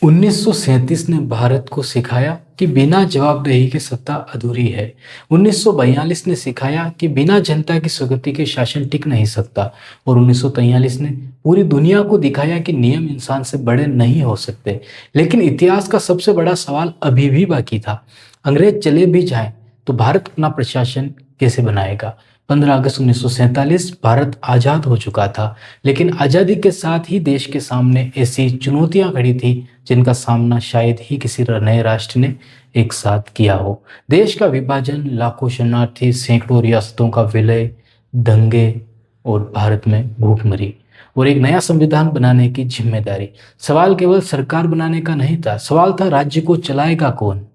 1937 ने भारत को सिखाया कि बिना जवाबदेही के सत्ता अधूरी है। 1942 ने सिखाया कि बिना जनता की स्वीकृति के शासन टिक नहीं सकता और 1943 ने पूरी दुनिया को दिखाया कि नियम इंसान से बड़े नहीं हो सकते। लेकिन इतिहास का सबसे बड़ा सवाल अभी भी बाकी था। अंग्रेज चले भी जाएं तो भारत अपना प्रशासन कैसे बनाएगा। 15 अगस्त 1947 भारत आज़ाद हो चुका था, लेकिन आज़ादी के साथ ही देश के सामने ऐसी चुनौतियां खड़ी थी जिनका सामना शायद ही किसी नए राष्ट्र ने एक साथ किया हो। देश का विभाजन, लाखों शरणार्थी, सैकड़ों रियासतों का विलय, दंगे और भारत में भूखमरी और एक नया संविधान बनाने की जिम्मेदारी। सवाल केवल सरकार बनाने का नहीं था, सवाल था राज्य को चलाएगा कौन।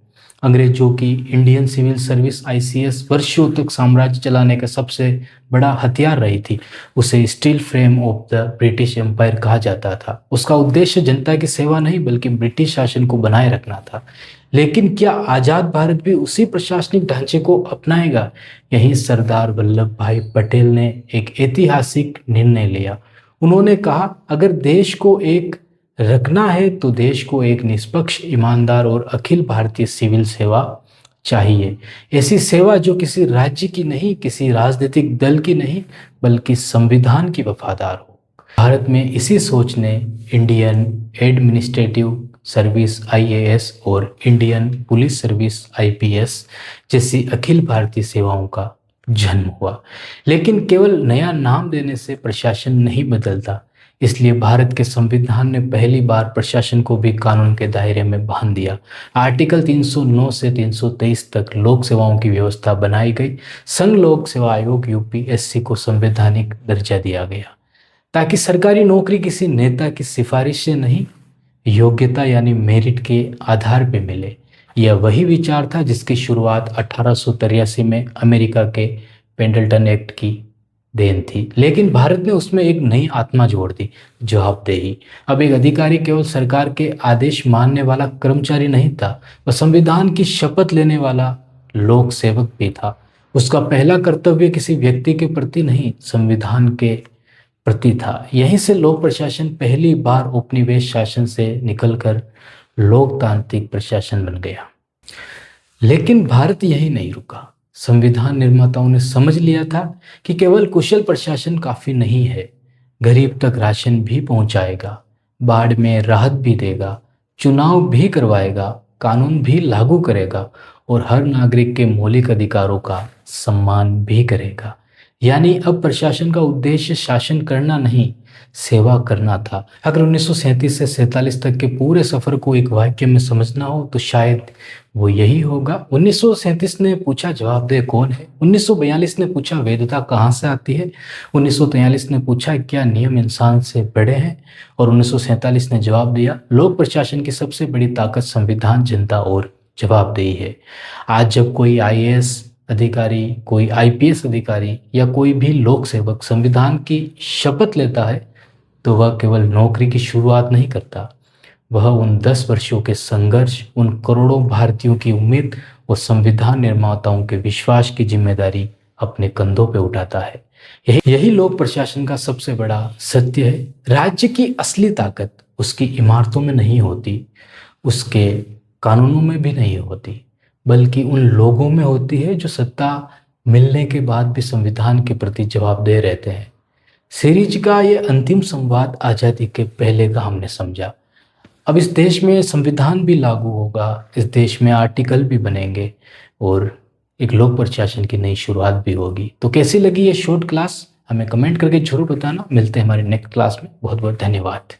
अंग्रेजों की इंडियन सिविल सर्विस आईसीएस वर्षों तक साम्राज्य चलाने का सबसे बड़ा हथियार रही थी। उसे steel frame of the British Empire कहा जाता था। उसका उद्देश्य जनता की सेवा नहीं बल्कि ब्रिटिश शासन को बनाए रखना था। लेकिन क्या आजाद भारत भी उसी प्रशासनिक ढांचे को अपनाएगा? यही सरदार वल्लभ भाई पटेल ने एक ऐतिहासिक निर्णय लिया। उन्होंने कहा, अगर देश को एक रखना है तो देश को एक निष्पक्ष, ईमानदार और अखिल भारतीय सिविल सेवा चाहिए। ऐसी सेवा जो किसी राज्य की नहीं, किसी राजनीतिक दल की नहीं, बल्कि संविधान की वफादार हो। भारत में इसी सोच ने इंडियन एडमिनिस्ट्रेटिव सर्विस आईएएस और इंडियन पुलिस सर्विस आईपीएस जैसी अखिल भारतीय सेवाओं का जन्म हुआ। लेकिन केवल नया नाम देने से प्रशासन नहीं बदलता, इसलिए भारत के संविधान ने पहली बार प्रशासन को भी कानून के दायरे में बांध दिया। आर्टिकल 309 से 323 तक लोक सेवाओं की व्यवस्था बनाई गई। संघ लोक सेवा आयोग यूपीएससी को संवैधानिक दर्जा दिया गया ताकि सरकारी नौकरी किसी नेता की सिफारिश से नहीं, योग्यता यानी मेरिट के आधार पर मिले। यह वही विचार था जिसकी शुरुआत 1883 में अमेरिका के पेंडल्टन एक्ट की देन थी। लेकिन भारत ने उसमें एक नई आत्मा जोड़ दी, जवाबदेही। अब एक अधिकारी केवल सरकार के आदेश मानने वाला कर्मचारी नहीं था, वह संविधान की शपथ लेने वाला लोक सेवक भी था। उसका पहला कर्तव्य किसी व्यक्ति के प्रति नहीं, संविधान के प्रति था। यहीं से लोक प्रशासन पहली बार उपनिवेश शासन से निकलकर लोकतांत्रिक प्रशासन बन गया। लेकिन भारत यही नहीं रुका। संविधान निर्माताओं ने समझ लिया था कि केवल कुशल प्रशासन काफी नहीं है। गरीब तक राशन भी पहुंचाएगा, बाढ़ में राहत भी देगा, चुनाव भी करवाएगा, कानून भी लागू करेगा और हर नागरिक के मौलिक अधिकारों का सम्मान भी करेगा। यानी अब प्रशासन का उद्देश्य शासन करना नहीं, सेवा करना था। अगर 1937 से 47 तक के पूरे सफर को एक वाक्य में समझना हो तो शायद वो यही होगा। 1937 ने पूछा जवाबदेह कौन है। 1942 ने पूछा वैधता कहाँ से आती है। 1943 ने पूछा क्या नियम इंसान से बड़े हैं और 1947 ने जवाब दिया लोक प्रशासन की सबसे बड़ी ताकत संविधान, जनता और जवाबदेही है। आज जब कोई आईएएस अधिकारी, कोई आईपीएस अधिकारी या कोई भी लोक सेवक संविधान की शपथ लेता है तो वह केवल नौकरी की शुरुआत नहीं करता, वह उन 10 वर्षों के संघर्ष, उन करोड़ों भारतीयों की उम्मीद और संविधान निर्माताओं के विश्वास की जिम्मेदारी अपने कंधों पे उठाता है। यही लोक प्रशासन का सबसे बड़ा सत्य है। राज्य की असली ताकत उसकी इमारतों में नहीं होती, उसके कानूनों में भी नहीं होती, बल्कि उन लोगों में होती है जो सत्ता मिलने के बाद भी संविधान के प्रति जवाबदेह रहते हैं। सीरीज का ये अंतिम संवाद आज़ादी के पहले का हमने समझा। अब इस देश में संविधान भी लागू होगा, इस देश में आर्टिकल भी बनेंगे और एक लोक प्रशासन की नई शुरुआत भी होगी। तो कैसी लगी ये शॉर्ट क्लास हमें कमेंट करके जरूर बताना। मिलते हैं हमारे नेक्स्ट क्लास में। बहुत बहुत धन्यवाद।